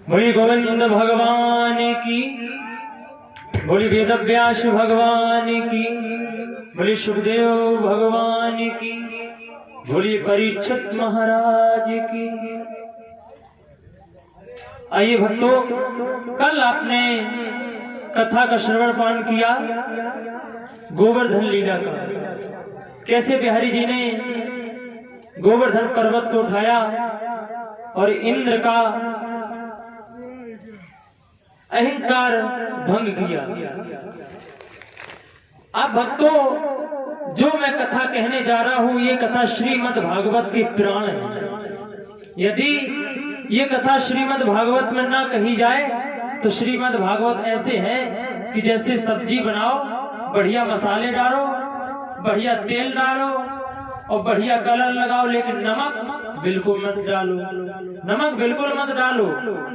बोली गोविंद भगवान की, बोली वेदव्यास भगवान की, बोली सुखदेव भगवान की, बोली परीक्षित महाराज की। आइए भक्तों, कल आपने कथा का श्रवण पान किया गोवर्धन लीला का। कैसे बिहारी जी ने गोवर्धन पर्वत को उठाया और इंद्र का अहंकार भंग किया। अब भक्तों, जो मैं कथा कहने जा रहा हूं, ये कथा श्रीमद् भागवत के प्राण है। यदि ये कथा श्रीमद् भागवत में ना कही जाए तो श्रीमद् भागवत ऐसे है कि जैसे सब्जी बनाओ, बढ़िया मसाले डालो, बढ़िया तेल डालो और बढ़िया कलर लगाओ, लेकिन नमक बिल्कुल मत डालो। नमक बिल्कुल मत डालो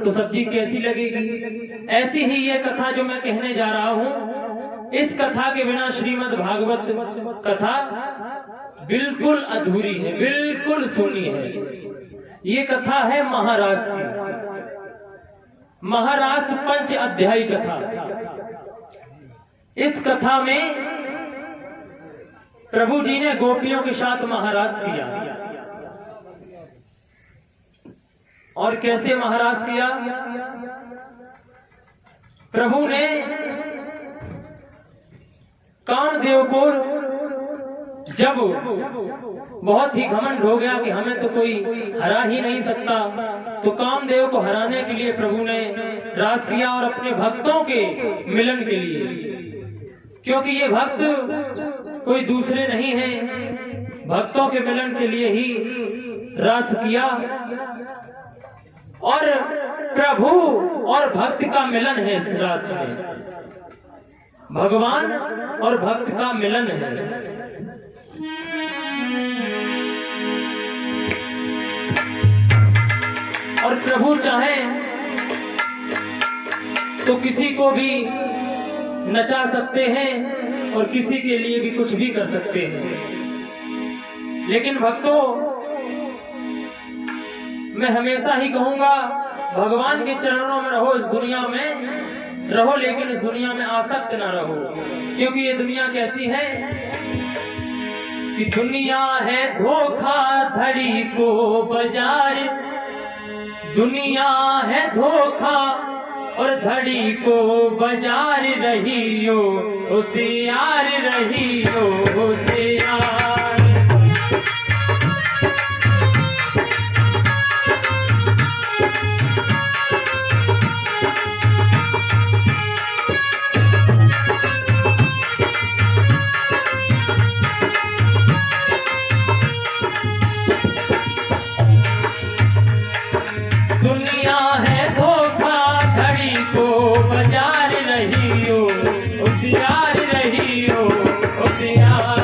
तो सब्जी कैसी लगेगी? ऐसी ही ये कथा जो मैं कहने जा रहा हूँ, इस कथा के बिना श्रीमद् भागवत कथा बिल्कुल अधूरी है, बिल्कुल सुनी है। ये कथा है महाराज की, महाराज पंच अध्यायी कथा। इस कथा में प्रभु जी ने गोपियों के साथ महाराज किया। और कैसे महाराज किया? प्रभु ने कामदेव को जब बहुत ही घमंड हो गया कि हमें तो कोई हरा ही नहीं सकता, तो कामदेव को हराने के लिए प्रभु ने राज किया और अपने भक्तों के मिलन के लिए, क्योंकि ये भक्त कोई दूसरे नहीं है, भक्तों के मिलन के लिए ही राज किया। और प्रभु और भक्त का मिलन है इस रास में, भगवान और भक्त का मिलन है। और प्रभु चाहे तो किसी को भी नचा सकते हैं और किसी के लिए भी कुछ भी कर सकते हैं। लेकिन भक्तों, मैं हमेशा ही कहूंगा, भगवान के चरणों में रहो, इस दुनिया में रहो, लेकिन इस दुनिया में आसक्त ना रहो। क्योंकि ये दुनिया कैसी है कि दुनिया है धोखाधड़ी को बाजार, दुनिया है धोखा और धड़ी को बाजार, रही हो होशियार, रही हो होशियार। दुनिया है धोखा धड़ी को बाजार, रही हो होशियार, रही हो होशियार।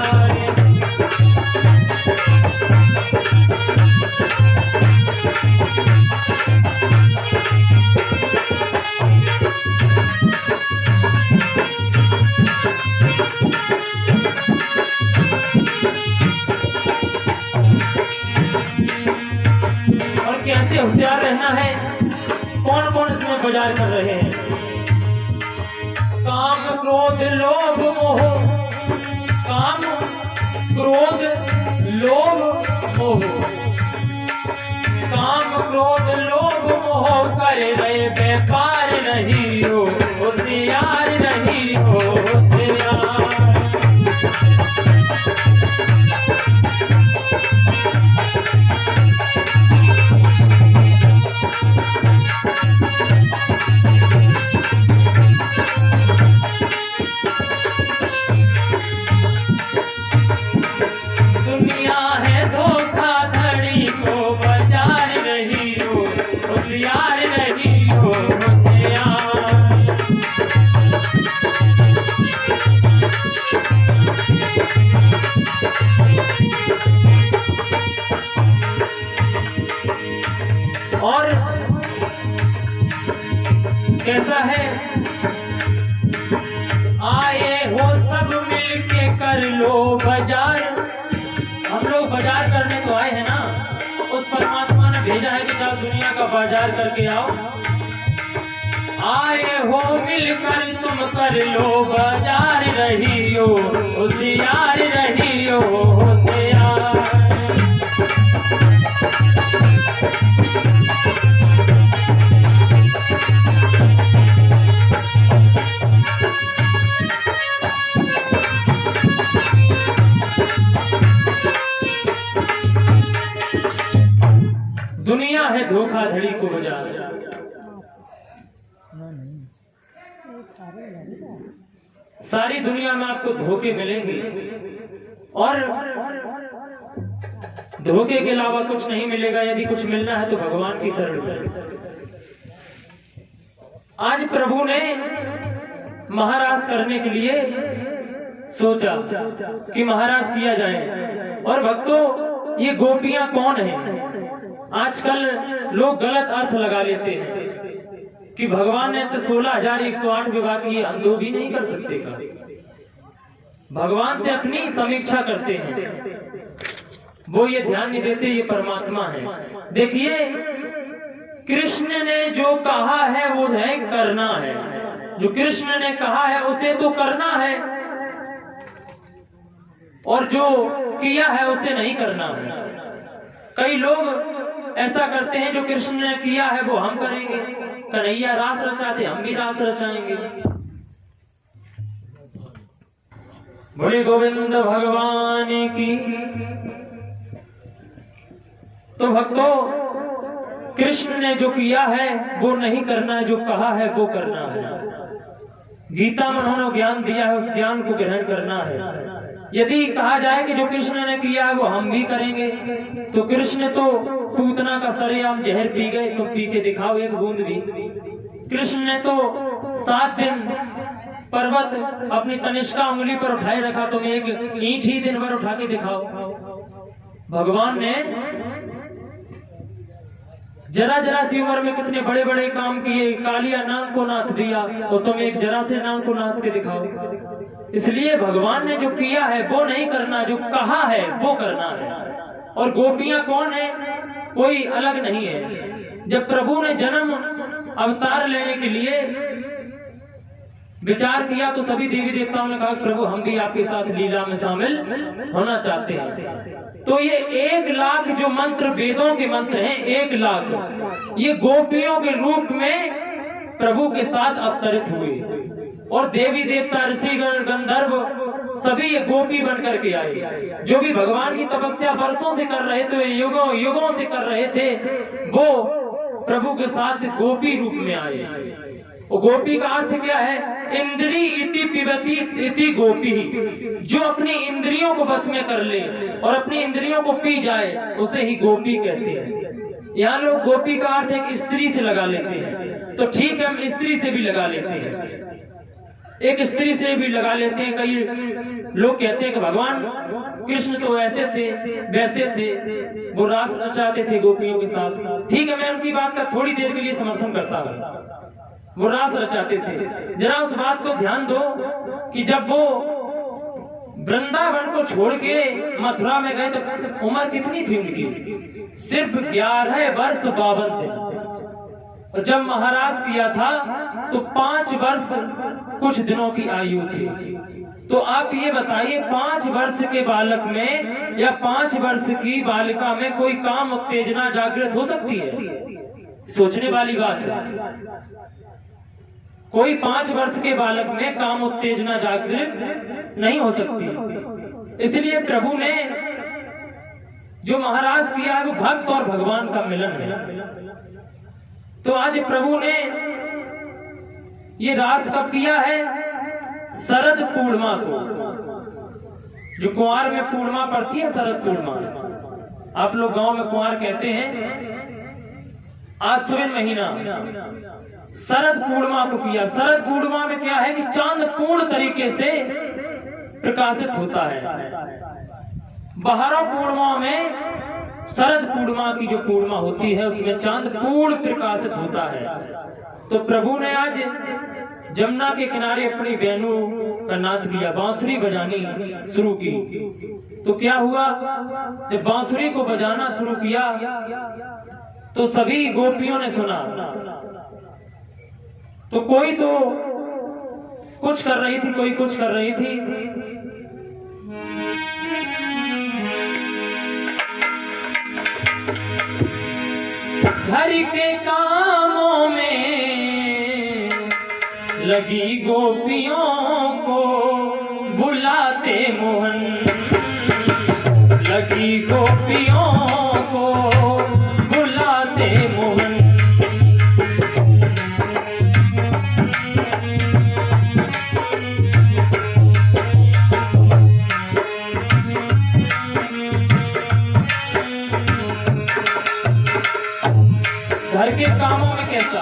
और कैसे होशियार रहना है? कौन कौन इसमें बाजार कर रहे हैं? काम क्रोध लोभ मोह, काम क्रोध लोभ मोह, काम क्रोध लोभ मोह करे रहे व्यापार, रही हो होशियार, रही हो होशियार। दुनिया है धोखाधड़ी को बाजार, रही हो होशियार, रही हो होशियार। और कैसा है? आए हो सब मिलके कर लो बाजार। हम लोग बाजार करने तो आए हैं ना, उस परमात्मा ने भेजा है कि चलो दुनिया का बाजार करके आओ। आए हो मिलकर तुम कर लो बाजार रही हो होशियार रही हो होशियार। दुनिया है धोखाधड़ी को बाजार, सारी दुनिया में आपको धोखे मिलेंगे और धोखे के अलावा कुछ नहीं मिलेगा। यदि कुछ मिलना है तो भगवान की शरण में। आज प्रभु ने महाराज करने के लिए सोचा कि महाराज किया जाए। और भक्तों, ये गोपियां कौन हैं? आजकल लोग गलत अर्थ लगा लेते हैं कि भगवान ने तो 16,108 विवाह किए, हम तो भी नहीं कर सकते का। भगवान से अपनी समीक्षा करते हैं, वो ये ध्यान नहीं देते ये परमात्मा है। देखिए, कृष्ण ने जो कहा है वो है करना है, जो कृष्ण ने कहा है उसे तो करना है, और जो किया है उसे नहीं करना है। कई लोग ऐसा करते हैं, जो कृष्ण ने किया है वो हम करेंगे। कन्हैया रास रचाते, हम भी रास रचाएंगे। बोले गोविंद भगवान की। तो भक्तों, कृष्ण ने जो किया है वो नहीं करना है, जो कहा है वो करना है। गीता में उन्होंने ज्ञान दिया है, उस ज्ञान को ग्रहण करना है। यदि कहा जाए कि जो कृष्ण ने किया है वो हम भी करेंगे, तो कृष्ण तो पूतना का सरेआम जहर पी गए, तो पी के दिखाओ एक बूंद भी। कृष्ण ने तो 7 दिन पर्वत अपनी तनिष्का उंगली पर उठाए रखा, तुम एक ईंट ही दिन भर उठा के दिखाओ। भगवान ने जरा जरा सी उम्र में कितने बड़े बड़े काम किए। कालिया नाग को नाथ दिया, तो तुम एक जरा से नाग को नाथ के दिखाओ। इसलिए भगवान ने जो किया है वो नहीं करना, जो कहा है वो करना है। और गोपियां कौन है? कोई अलग नहीं है। जब प्रभु ने जन्म अवतार लेने के लिए विचार किया तो सभी देवी देवताओं ने कहा, प्रभु हम भी आपके साथ लीला में शामिल होना चाहते हैं। तो ये 1 लाख जो मंत्र, वेदों के मंत्र हैं, 1 लाख, ये गोपियों के रूप में प्रभु के साथ अवतरित हुए। और देवी देवता, ऋषिगण, गंधर्व सभी ये गोपी बन करके आए। जो भी भगवान की तपस्या वर्षों से कर रहे थे, युगों युगों से कर रहे थे, वो प्रभु के साथ गोपी रूप में आए। और गोपी का अर्थ क्या है? इंद्री इति पिबती इति गोपी। जो अपनी इंद्रियों को बस में कर ले और अपनी इंद्रियों को पी जाए उसे ही गोपी कहते हैं। यहाँ लोग गोपी का अर्थ एक स्त्री से लगा लेते हैं, तो ठीक है, हम स्त्री से भी लगा लेते हैं, एक स्त्री से भी लगा लेते हैं। कई लोग कहते हैं कि भगवान कृष्ण तो ऐसे थे वैसे थे, वो रास रचाते थे गोपियों के साथ। ठीक है, मैं उनकी बात का थोड़ी देर के लिए समर्थन करता हूँ, वो रास रचाते थे। जरा उस बात को ध्यान दो कि जब वो वृंदावन को छोड़ के मथुरा में गए तो उम्र कितनी थी उनकी? सिर्फ 11 वर्ष 52 दिन। और जब महाराज किया था तो 5 वर्ष कुछ दिनों की आयु थी। तो आप ये बताइए, 5 वर्ष के बालक में या 5 वर्ष की बालिका में कोई काम उत्तेजना जागृत हो सकती है? सोचने वाली बात है। कोई 5 वर्ष के बालक में काम उत्तेजना जागृत नहीं हो सकती। इसलिए प्रभु ने जो महाराज किया है वो भक्त और भगवान का मिलन है। तो आज प्रभु ने ये रास कब किया है? शरद पूर्णिमा को। जो कुंवार में पूर्णिमा पड़ती है, शरद पूर्णिमा, आप लोग गांव में कुंवार कहते हैं, आश्विन महीना शरद पूर्णिमा को किया। शरद पूर्णिमा में क्या है कि चांद पूर्ण तरीके से प्रकाशित होता है। बाहरों पूर्णिमा में, शरद पूर्णिमा की जो पूर्णिमा होती है उसमें चांद पूर्ण प्रकाशित होता है। तो प्रभु ने आज जमुना के किनारे अपनी वेणु का नाद किया, बांसुरी बजानी शुरू की। तो क्या हुआ, जब बांसुरी को बजाना शुरू किया तो सभी गोपियों ने सुना तो कोई तो कुछ कर रही थी, कोई कुछ कर रही थी। घर के कामों में लगी गोपियों को बुलाते मोहन, लगी गोपियों को बुलाते मोहन। घर के कामों में कैसा,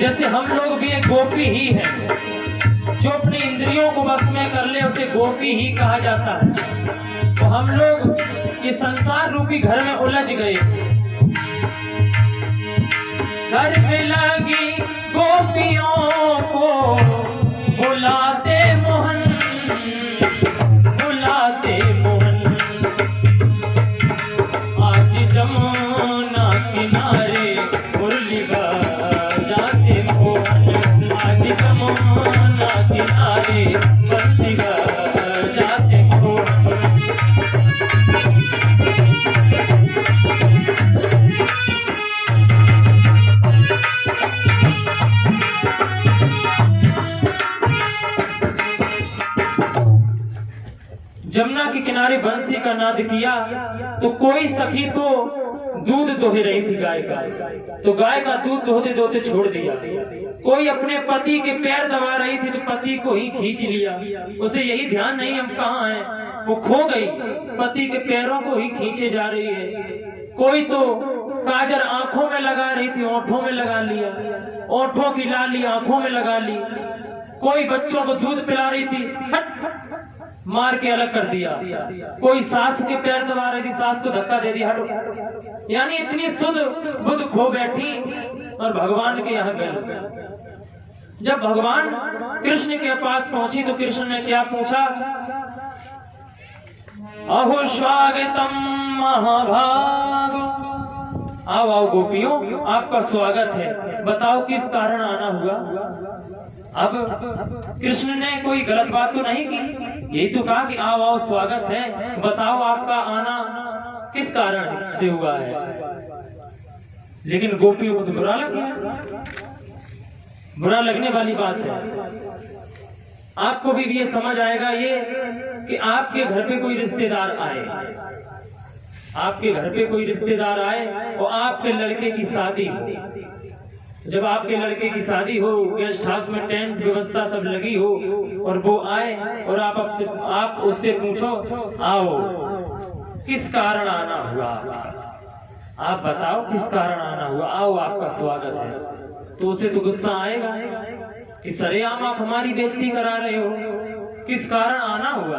जैसे हम लोग भी एक गोपी ही हैं, जो अपनी इंद्रियों को बस में कर ले उसे गोपी ही कहा जाता है। तो हम लोग इस संसार रूपी घर में उलझ गए। घर में लगी गोपियों को बुलाते मोहन, बुलाते मोहन। आज जमुना किनारे मुरली बजाते मोहन, आज जमुना किनारे बंसी बजाते मोहन। जमुना के किनारे बंसी का नाद किया तो कोई सखी तो दूध दोहे रही थी गाय का, तो गाय का दूध दोहते दोहते छोड़ दिया। कोई अपने पति के पैर दबा रही थी तो पति को ही खींच लिया, उसे यही ध्यान नहीं हम कहाँ हैं, वो खो गई, पति के पैरों को ही खींचे जा रही है। कोई तो काजल आंखों में लगा रही थी, ओंठों में लगा लिया, ओंठों की लाली आंखों में लगा ली। कोई बच्चों को दूध पिला रही थी, हट मार के अलग कर दिया। कोई सास के पैर दबा रही थी, सास को धक्का दे दिया, हटो। यानी इतनी शुद्ध बुद्ध खो बैठी और भगवान के यहाँ गई। जब भगवान कृष्ण के पास पहुंची तो कृष्ण ने क्या पूछा, अहो स्वागतम महाभाग। आओ आओ गोपियों, आपका स्वागत है, बताओ किस कारण आना हुआ। अब कृष्ण ने कोई गलत बात तो नहीं की, यही तो कहा कि आओ आओ स्वागत है, बताओ आपका आना किस कारण से हुआ है। लेकिन गोपियों को तो बुरा लग गया, बुरा लगने वाली बात है। आपको भी ये समझ आएगा ये कि आपके घर पे कोई रिश्तेदार आए, आपके घर पे कोई रिश्तेदार आए और आपके लड़के की शादी हो। जब आपके लड़के की शादी हो, गेस्ट हाउस में टेंट व्यवस्था सब लगी हो और वो आए और आप उससे पूछो, आओ किस कारण आना हुआ, आप बताओ किस कारण आना हुआ, आओ आपका स्वागत है। तो उसे तो गुस्सा आएगा कि सरेआम आप हमारी बेइज्जती करा रहे हो, किस कारण आना हुआ।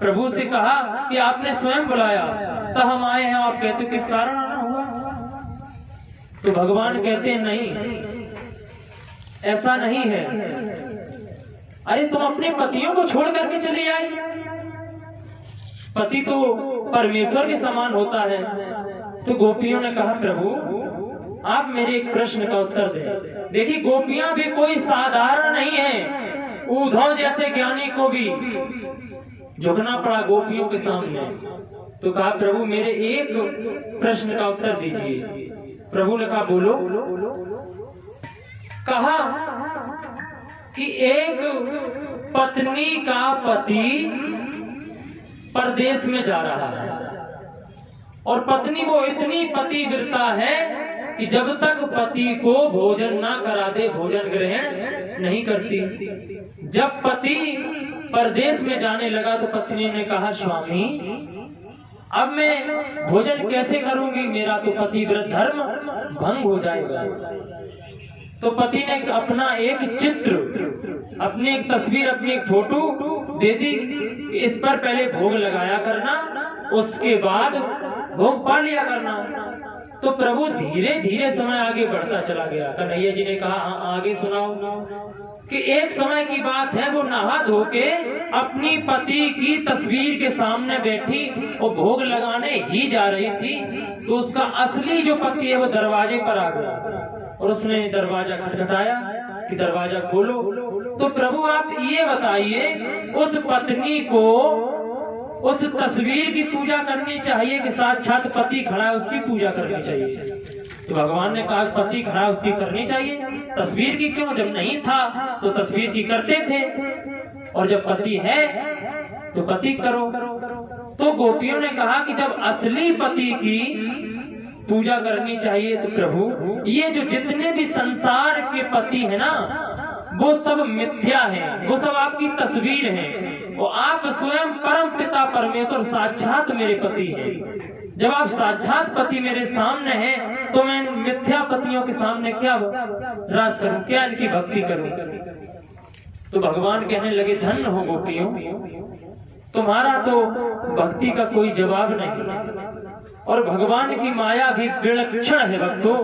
प्रभु से कहा कि आपने स्वयं बुलाया तो हम आए हैं, आप कहते किस कारण आना हुआ। तो भगवान कहते हैं नहीं, ऐसा नहीं है। अरे तुम अपने पतियों को छोड़ करके चली आई, पति तो परमेश्वर के समान होता है। तो गोपियों ने कहा प्रभु आप मेरे एक प्रश्न का उत्तर दें। देखिए गोपियां भी कोई साधारण नहीं है, उद्धव जैसे ज्ञानी को भी झुकना पड़ा गोपियों के सामने। तो कहा प्रभु मेरे एक प्रश्न का उत्तर दीजिए। प्रभु ने कहा बोलो। कहा कि एक पत्नी का पति परदेश में जा रहा है और पत्नी वो इतनी पतिव्रता है कि जब तक पति को भोजन ना करा दे भोजन ग्रहण नहीं करती। जब पति परदेश में जाने लगा तो पत्नी ने कहा स्वामी अब मैं भोजन कैसे करूंगी, मेरा तो पतिव्रत धर्म भंग हो जाएगा। तो पति ने अपना एक चित्र, अपनी एक तस्वीर, अपनी एक फोटो दे दी, इस पर पहले भोग लगाया करना, उसके बाद भोग पा लिया करना। तो प्रभु धीरे धीरे समय आगे बढ़ता चला गया। कन्हैया जी ने कहा हाँ आगे सुनाओ। कि एक समय की बात है, वो नहा धो के अपनी पति की तस्वीर के सामने बैठी और भोग लगाने ही जा रही थी, तो उसका असली जो पति है वो दरवाजे पर आ गया और उसने दरवाजा खटखटाया कि दरवाजा खोलो। तो प्रभु आप ये बताइए, उस पत्नी को उस तस्वीर की पूजा करनी चाहिए कि साक्षात पति खड़ा है उसकी पूजा करनी चाहिए? तो भगवान ने कहा पति खड़ा है उसकी करनी चाहिए, तस्वीर की क्यों? जब नहीं था तो तस्वीर की करते थे, और जब पति है तो पति करो। तो गोपियों ने कहा कि जब असली पति की पूजा करनी चाहिए तो प्रभु ये जो जितने भी संसार के पति है ना, वो सब मिथ्या है, वो सब आपकी तस्वीर है, और आप स्वयं परम पिता परमेश्वर साक्षात मेरे पति हैं। जब आप साक्षात पति मेरे सामने हैं तो मैं मिथ्या पतियों के सामने क्या राज करूं, क्या इनकी भक्ति करूं? तो भगवान कहने लगे धन्य हो गोपियों, तुम्हारा तो भक्ति का कोई जवाब नहीं, और भगवान की माया भी विलक्षण है भक्तों।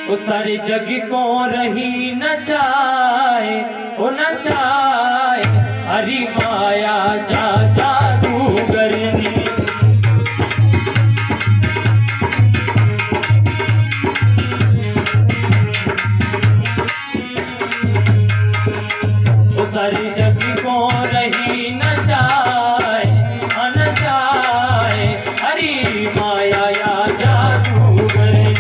वो सारे जग को रही नचाए, वो नचाए हरि माया जा जादूगरनी। वो सारे जग को रही नचाए, नचाए हरि माया या जादूगरनी।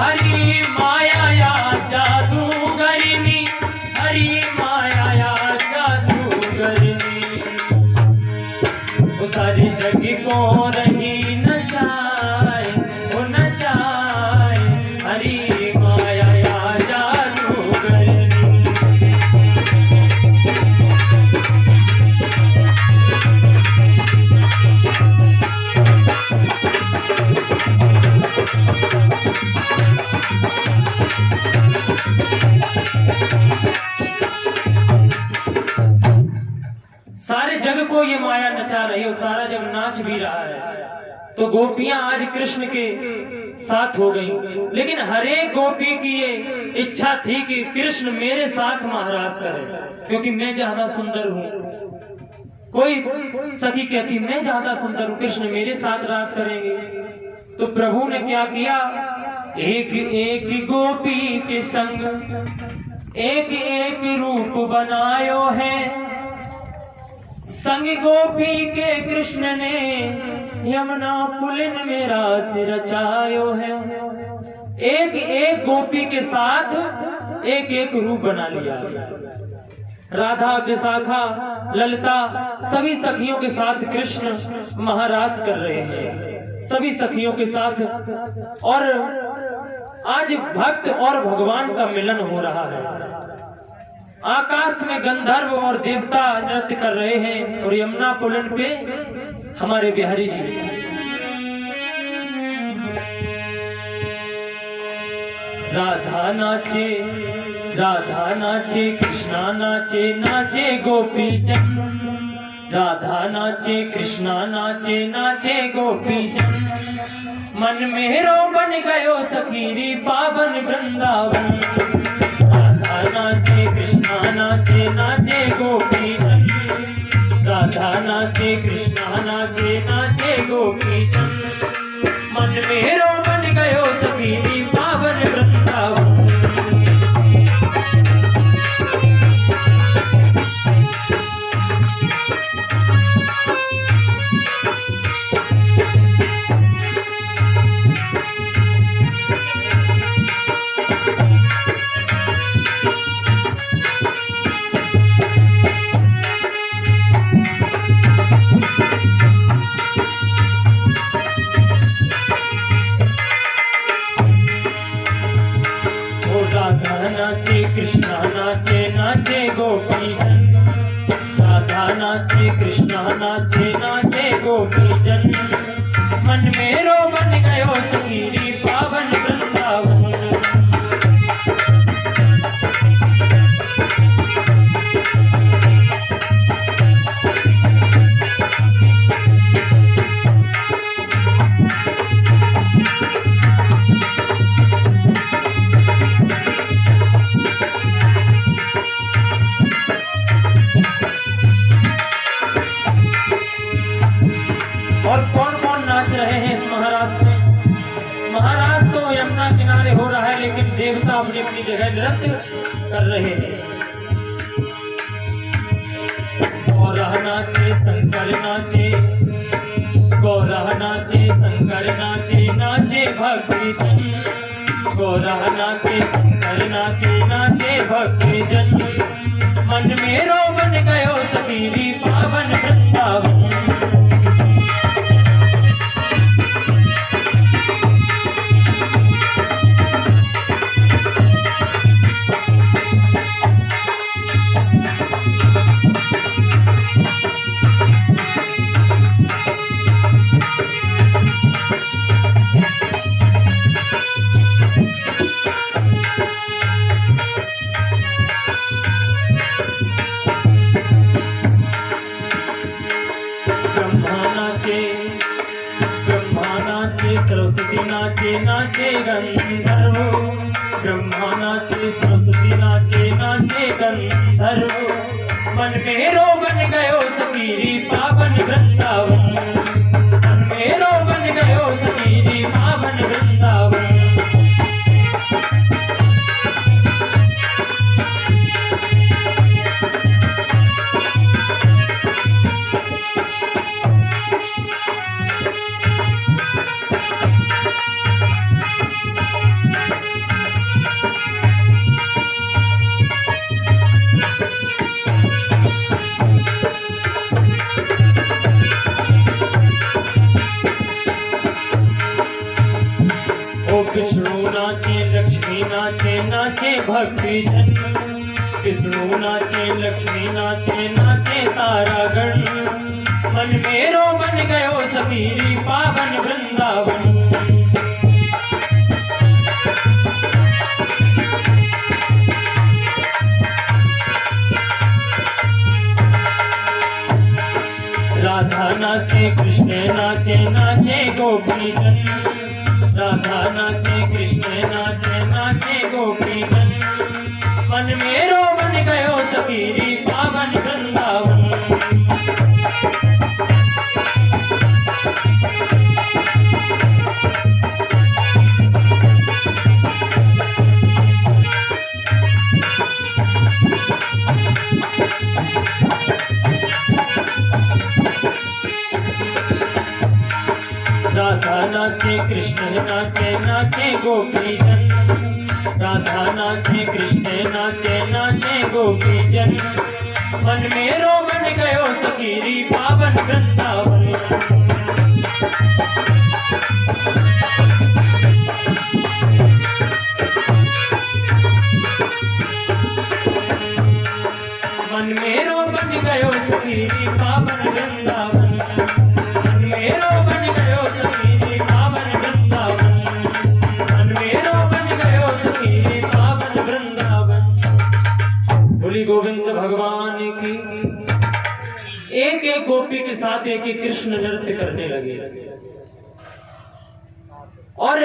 हरि माया या जादूगरनी, हरि माया या जादूगरनी। वो सारी जग को रही नचाए, वो नचाए हरि माया या जादूगरनी। सारे जग को ये माया नचा रही है, सारा जग नाच भी रहा है। तो गोपियां आज कृष्ण के साथ हो गई, लेकिन हर एक गोपी की ये इच्छा थी कि कृष्ण मेरे साथ महाराज करे, क्योंकि मैं ज्यादा सुंदर हूँ। कोई सखी कहती मैं ज्यादा सुंदर हूँ, कृष्ण मेरे साथ राज करेंगे। तो प्रभु ने क्या किया, एक एक गोपी के संग एक एक रूप बनायो है। संग गोपी के कृष्ण ने यमुना पुलिन में रास रचायो है। एक एक गोपी के साथ एक एक रूप बना लिया। राधा, विशाखा, ललिता सभी सखियों के साथ कृष्ण महाराज कर रहे हैं, सभी सखियों के साथ। और आज भक्त और भगवान का मिलन हो रहा है। आकाश में गंधर्व और देवता नृत्य कर रहे हैं, और यमुना पुलिन पे हमारे बिहारी जी। राधा नाचे, राधा नाचे, कृष्णा नाचे, नाचे गोपी जन। राधा नाचे, कृष्णा नाचे, नाचे गोपी जन। मन मेरो बन गयो सखीरी पावन वृंदावन। राधा नाचे, कृष्णा नाचे, नाचे गोपी जन। राधा नाचे, कृष्णा नाचे, नाचे गोपी जन। मन मेरो बन गयो सखीरी पावन वृंदावन। नाचे, कृष्णा नाचे, नाचे गोपी जन। राधा नाचे, कृष्णा नाचे, नाचे गोपी जन। मन मेरो बन गयो सखीरी पावन वृंदावन। कौन नाच रहे हैं इस महाराज में? महाराज तो यमुना किनारे हो रहा है, लेकिन देवता अपनी अपनी जगह नृत्य कर रहे हैं। गौरह नाचे शंकर नाचे, गौरह नाचे शंकर नाचे, नाचे भक्ति जन। गौरह नाचे शंकर नाचे, नाचे भक्ति जन। मन में रोमन गयो सखी पावन वृंदावन। सरस्वती नाचे, नाचे गंधर्व। ब्रह्मा नाचे, सरस्वती नाचे, नाचे गंधर्व। मन मेरो बन गयो सखी पावन वृंदावन। मन मेरो बन गयो सखी पावन वृंदावन। विष्णु नाचे, लक्ष्मी नाचे, नाचे भक्ति जन। विष्णु नाचे, लक्ष्मी नाचे, नाचे तारागण। मन मेरो बन गयो सखी पावन वृंदावन। राधा नाचे, कृष्ण नाचे, नाचे गोपी जन। राधा नाचे, कृष्ण नाचे, नाचे गोपी जन। मन मेरो बन गयो सखी पावन वृंदावन। राधा नाचे, कृष्ण नाचे, नाचे गोपी जन। राधा नाचे, कृष्ण नाचे, नाचे गोपी जन। मन मेरो बन गयो सखी पावन वृंदावन। मन मेरो बन गयो सखी पावन वृंदावन। मन मेरो बन गयो सखी पावन वृंदावन। मन मेरो बन गयो सखी पावन वृंदावन। बोली गोविंद भगवान की। एक एक गोपी के साथ एक एक कृष्ण नृत्य करने लगे और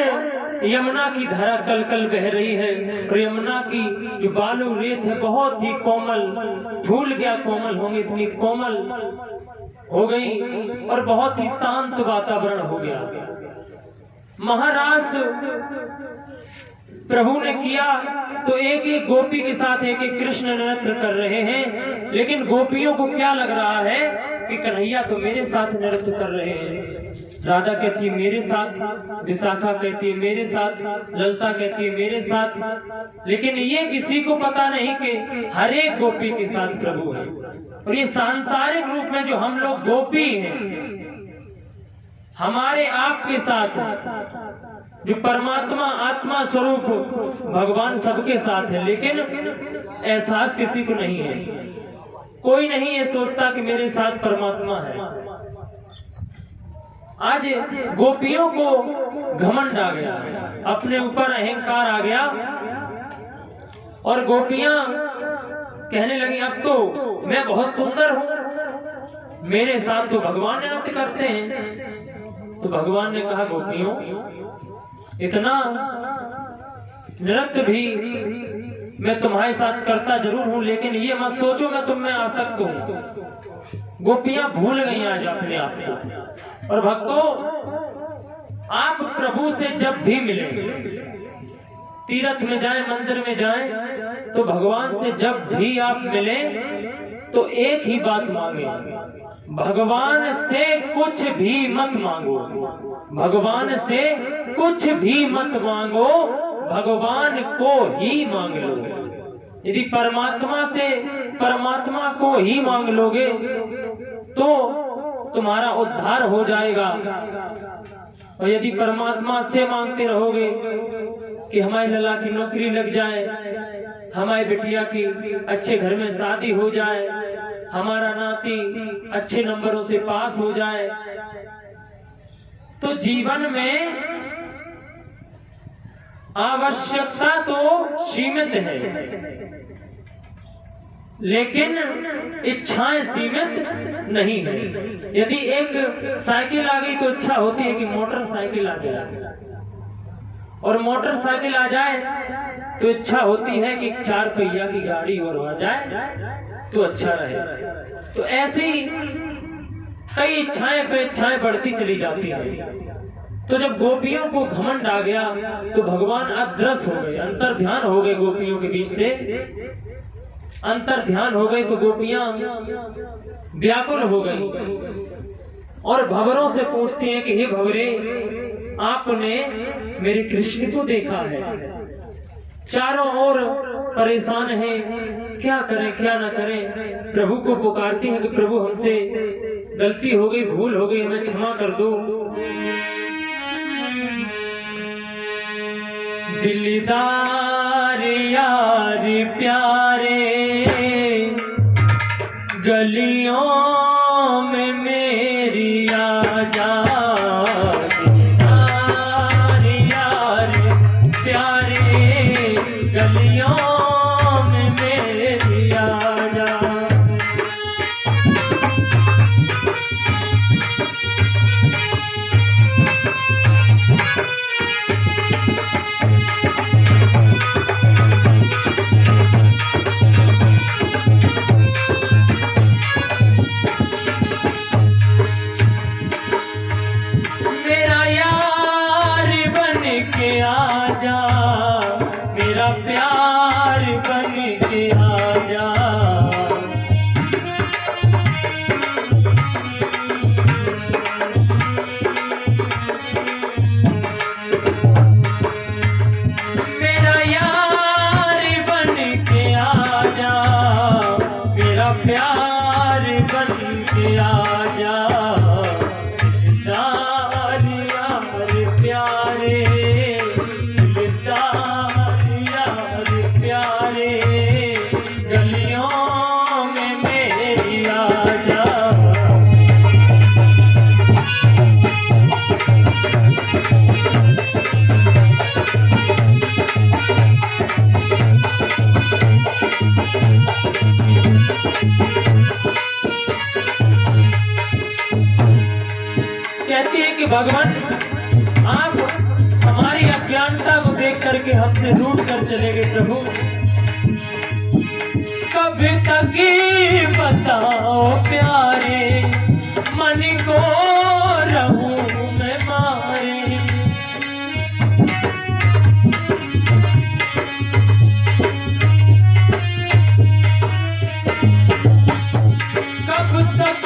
यमुना की धारा कल कल बह रही है। और यमुना की जो बालू रेत है बहुत ही कोमल, फूल क्या कोमल होंगे, इतनी कोमल हो गई और बहुत ही शांत वातावरण हो गया। महाराज प्रभु ने किया तो एक एक गोपी के साथ एक एक कृष्ण नृत्य कर रहे हैं, लेकिन गोपियों को क्या लग रहा है कि कन्हैया तो मेरे साथ नृत्य कर रहे हैं। राधा कहती है मेरे साथ, विशाखा कहती है मेरे साथ, ललता कहती है मेरे साथ, लेकिन ये किसी को पता नहीं कि हर एक गोपी के साथ प्रभु है। और ये सांसारिक रूप में जो हम लोग गोपी हैं, हमारे आप के साथ जो परमात्मा आत्मा स्वरूप भगवान सबके साथ है, लेकिन एहसास किसी को नहीं है। कोई नहीं ये सोचता कि मेरे साथ परमात्मा है। आज गोपियों को घमंड आ गया, अपने ऊपर अहंकार आ गया और गोपियां कहने लगी अब तो मैं बहुत सुंदर हूं, मेरे साथ तो भगवान नृत्य करते हैं। तो भगवान ने कहा गोपियों इतना नृत्य भी मैं तुम्हारे साथ करता जरूर हूं, लेकिन ये मत सोचो मैं तुम में आसक्त हूं। गोपियां भूल गई आज अपने आप को। और भक्तों, आप प्रभु से जब भी मिले, तीर्थ में जाएं, मंदिर में जाएं, तो भगवान से जब भी आप मिले तो एक ही बात मांगे, भगवान से कुछ भी मत मांगो, भगवान से कुछ भी मत मांगो, भगवान को ही मांग लो। यदि परमात्मा को ही मांग लोगे तो तुम्हारा उद्धार हो जाएगा। और यदि परमात्मा से मांगते रहोगे कि हमारे लला की नौकरी लग जाए, हमारी बिटिया की अच्छे घर में शादी हो जाए, हमारा नाती अच्छे नंबरों से पास हो जाए, तो जीवन में आवश्यकता तो सीमित है, लेकिन इच्छाएं सीमित नहीं है। यदि एक साइकिल आ गई तो इच्छा होती है कि मोटरसाइकिल आ जाए, और मोटरसाइकिल आ जाए तो इच्छा होती है कि 4 पहिया की गाड़ी और आ जाए तो अच्छा रहे। तो ऐसी कई इच्छाएं पे इच्छाएं बढ़ती चली जाती है। तो जब गोपियों को घमंड आ गया तो भगवान अदृश्य हो गए, अंतर ध्यान हो गए, गोपियों के बीच से अंतर ध्यान हो गए। तो गोपियां व्याकुल हो गई और भंवरों से पूछती हैं कि हे भंवरे, आपने मेरे कृष्ण को देखा है, चारों ओर परेशान है, क्या करें क्या न करें। प्रभु को पुकारती हैं कि प्रभु हमसे गलती हो गई, भूल हो गई, हमें क्षमा कर दो। दिलदार यार प्यारे, गलियों में मेरी आ जा, दिलदार यार प्यारे, गलियों में मेरी आ जा। मेरा प्यार बन के आजा, मेरा यार बन के आजा, मेरा प्यार बन के आजा। दिलदार यार प्यारे, गलियों में मेरी आ जा। कहती है कि भगवान, आप हमारी अज्ञानता को देख करके हमसे रूठ कर चले गए। प्रभु, कभी तक बताओ प्यारे, मन को रहूं मैं मारे। कब तक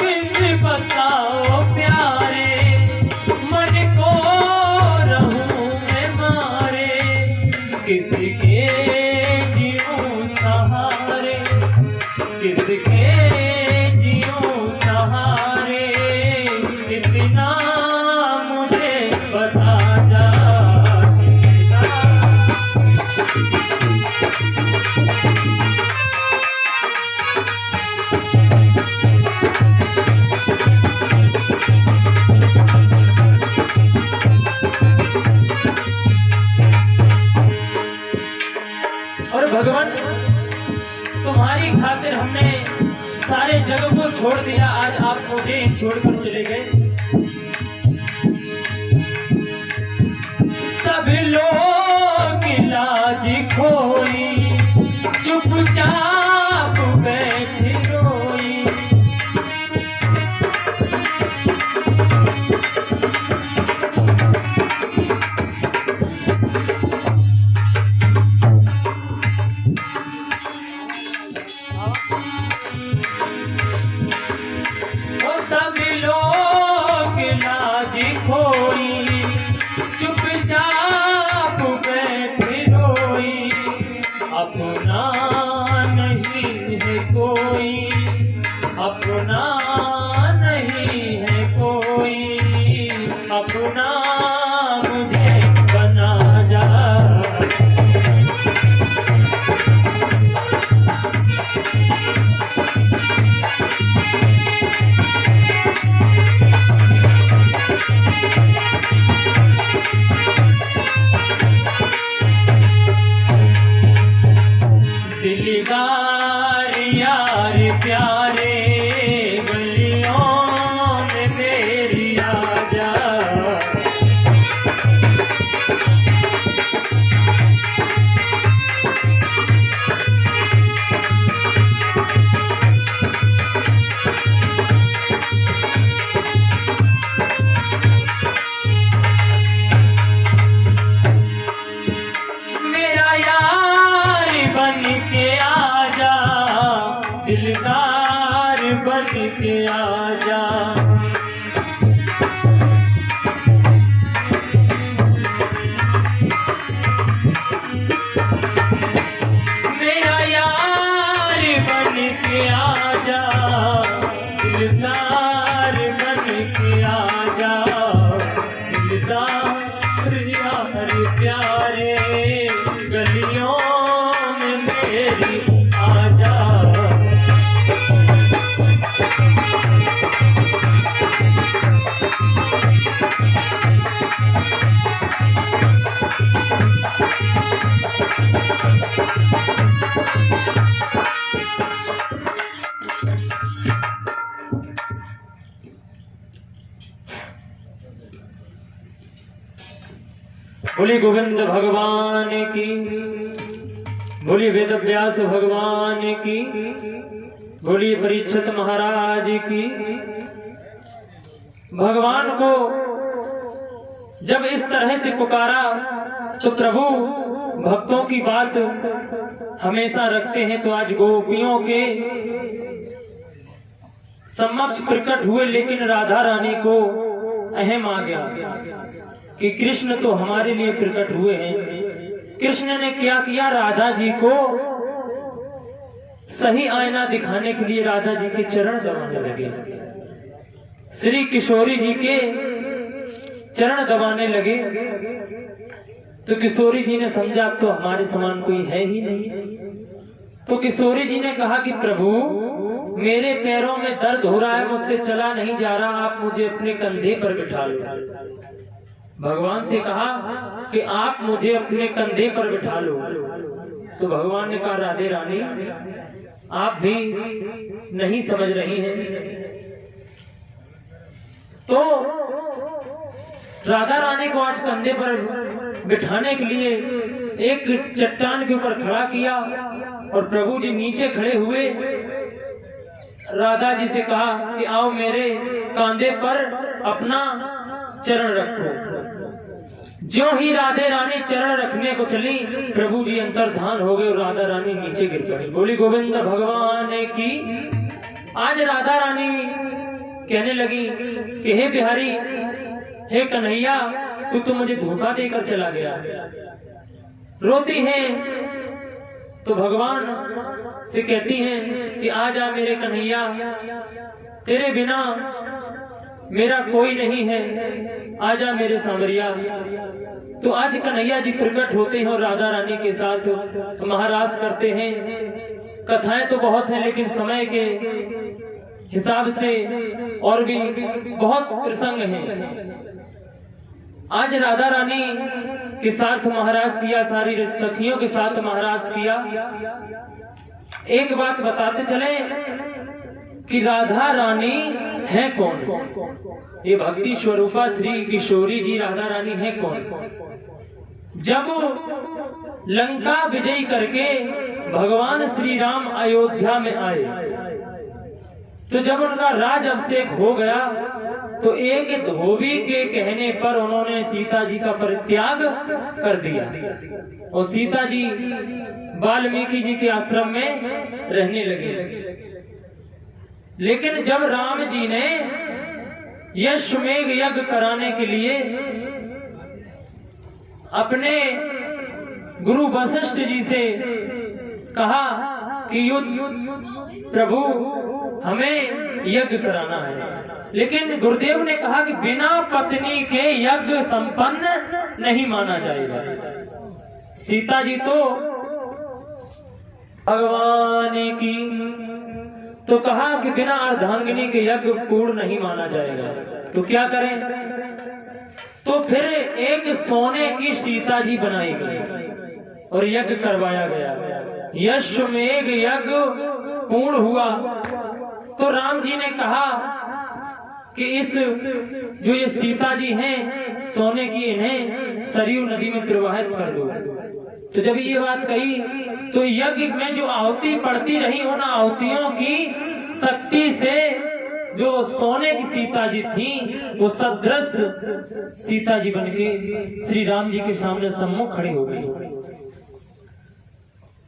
बताओ प्यारे, मन को रहूं मैं मारे। किसके जीऊं सहारे, किसके जीऊं सहारे, इतना मुझे बता जा। और भगवान, तुम्हारी खातिर हमने सारे जगह को छोड़ दिया, आज आप मुझे छोड़कर चले गए। सब लोग लाज खोई, चुपचाप बैठी रोई। हरि प्यारे गलियों में मेरी आजा। बोली गोविंद भगवान की, बोली वेद व्यास भगवान की, बोली परीक्षित महाराज की। भगवान को जब इस तरह से पुकारा तो प्रभु भक्तों की बात हमेशा रखते हैं। तो आज गोपियों के समक्ष प्रकट हुए, लेकिन राधा रानी को अहम आ गया कि कृष्ण तो हमारे लिए प्रकट हुए हैं। कृष्ण ने क्या किया, राधा जी को सही आईना दिखाने के लिए राधा जी के चरण दबाने लगे, श्री किशोरी जी के चरण दबाने लगे। तो किशोरी जी ने समझा अब तो हमारे समान कोई है ही नहीं। तो किशोरी जी ने कहा कि प्रभु मेरे पैरों में दर्द हो रहा है, मुझसे चला नहीं जा रहा, आप मुझे अपने कंधे पर बिठा लो। भगवान से कहा कि आप मुझे अपने कंधे पर बिठा लो। तो भगवान ने कहा राधे रानी आप भी नहीं समझ रही हैं। तो राधा रानी को आज कंधे पर बिठाने के लिए एक चट्टान के ऊपर खड़ा किया और प्रभु जी नीचे खड़े हुए राधा जी से कहा कि आओ मेरे कंधे पर अपना चरण रखो। जो ही राधे रानी चरण रखने को चली, प्रभु जी अंतर्धान हो गए और राधा रानी नीचे गिर पड़ी। बोली गोविंद भगवान की। आज राधा रानी कहने लगी कि हे बिहारी, हे कन्हैया, तू तो मुझे धोखा देकर चला गया। रोती हैं तो भगवान से कहती हैं कि आजा मेरे कन्हैया, तेरे बिना मेरा कोई नहीं है, आजा मेरे सांवरिया। तो आज कन्हैया जी प्रकट होते हैं और राधा रानी के साथ महारास करते हैं। कथाएं तो बहुत हैं, लेकिन समय के हिसाब से और भी बहुत प्रसंग हैं। आज राधा रानी के साथ महाराज किया, सारी सखियों के साथ महाराज किया। एक बात बताते चले कि राधा रानी है कौन। ये भक्ति स्वरूपा श्री किशोरी जी राधा रानी है कौन। जब लंका विजय करके भगवान श्री राम अयोध्या में आए, तो जब उनका राज अभिषेक हो गया तो एक धोबी के कहने पर उन्होंने सीता जी का परित्याग कर दिया और सीता जी वाल्मीकि जी के आश्रम में रहने लगे। लेकिन जब राम जी ने अश्वमेध यज्ञ कराने के लिए अपने गुरु वशिष्ठ जी से कहा कि युद्ध प्रभु हमें यज्ञ कराना है, लेकिन गुरुदेव ने कहा कि बिना पत्नी के यज्ञ संपन्न नहीं माना जाएगा। सीता जी तो भगवान की, तो कहा कि बिना अर्धांगिनी के यज्ञ पूर्ण नहीं माना जाएगा। तो क्या करें, तो फिर एक सोने की सीता जी बनाई गई और यज्ञ करवाया गया। अश्वमेध यज्ञ पूर्ण हुआ तो राम जी ने कहा कि इस जो ये सीता जी हैं सोने की, इन्हें सरयू नदी में प्रवाहित कर दो। तो जब ये बात कही तो यज्ञ में जो आहुति पड़ती रही, उन आहुतियों की शक्ति से जो सोने की सीता जी थी वो सदृश सीता जी बनके श्री राम जी के सामने सम्मुख खड़ी हो गई।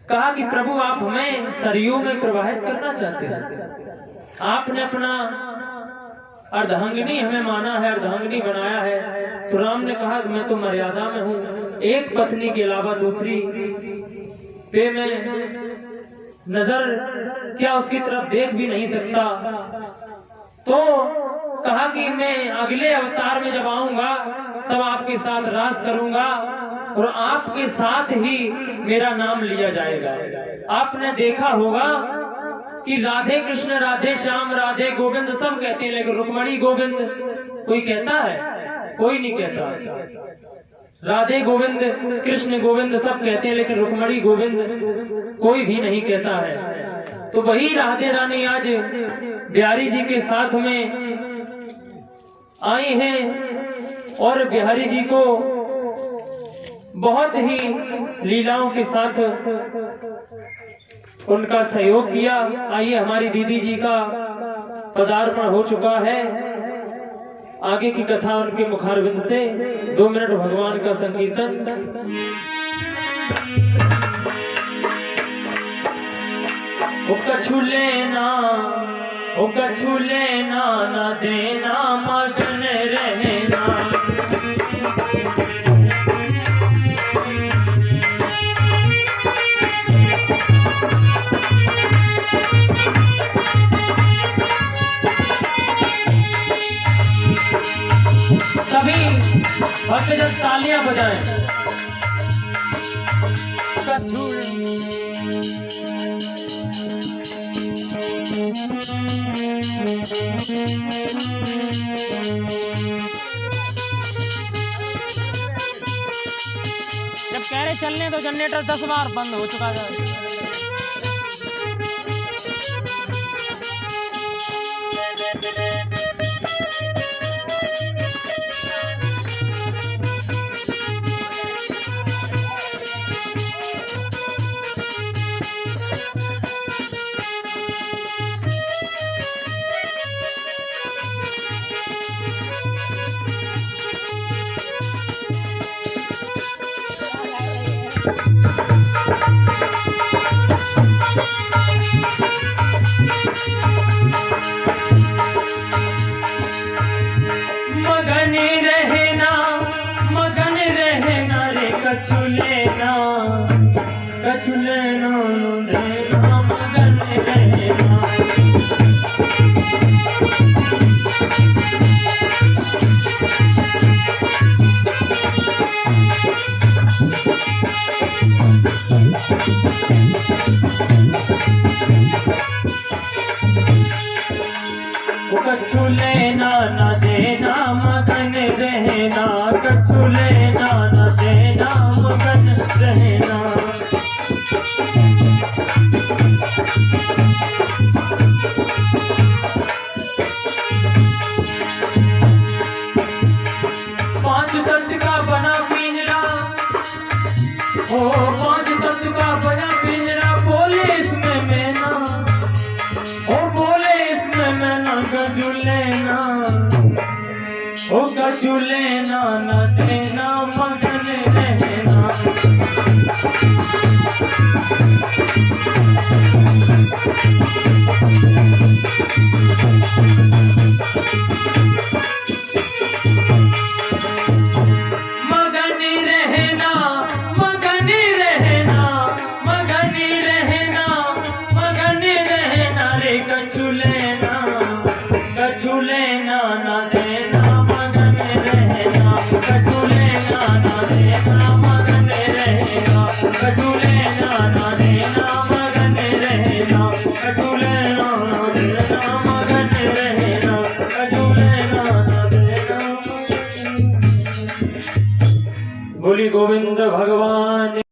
कहा कि प्रभु आप हमें सरयू में प्रवाहित करना चाहते हैं, आपने अपना अर्धांगिनी हमें माना है, अर्धांगिनी बनाया है। तो राम ने कहा कि मैं तो मर्यादा में हूँ, एक पत्नी के अलावा दूसरी पे मैं नजर क्या उसकी तरफ देख भी नहीं सकता। तो कहा कि मैं अगले अवतार में जब आऊंगा तब आपके साथ रास करूंगा और आपके साथ ही मेरा नाम लिया जाएगा। आपने देखा होगा कि राधे कृष्ण, राधे श्याम, राधे गोविंद सब कहते हैं, लेकिन रुक्मणी गोविंद कोई कहता है? कोई नहीं कहता। राधे गोविंद, कृष्ण गोविंद सब कहते हैं, लेकिन रुक्मणी गोविंद कोई भी नहीं कहता है। तो वही राधे रानी आज बिहारी जी के साथ में आई हैं और बिहारी जी को बहुत ही लीलाओं के साथ उनका सहयोग किया। आइए, हमारी दीदी जी का पदार्पण हो चुका है। आगे की कथा उनके मुखारविंद से 2 मिनट भगवान का संकीर्तन। कछु लेना, कछु लेना न देना, मगन रहना। सभी भक्तजन तालियां बजाएं। जब कह रहे चलने तो जनरेटर 10 बार बंद हो चुका था। कछु लेना न देना, मगन रहना। कछु लेना न देना, मगन रहना। कछु लेना न देना, मगन रहना। पांच तत्व का बना पिंजरा, हो पांच तत्व का बना पिंजरा, बोले इसमें मैना, हो बोले इसमें मैना। कछु लेना, हो कछु लेना न देना, मगन रहना। कछु लेना, कछु लेना न देना, मगन रहना। कछु लेना न देना, मगन रहना। कछु लेना न देना, मगन रहना। कछु लेना न देना, मगन रहना। कछु लेना न देना। बोली गोविंद भगवान।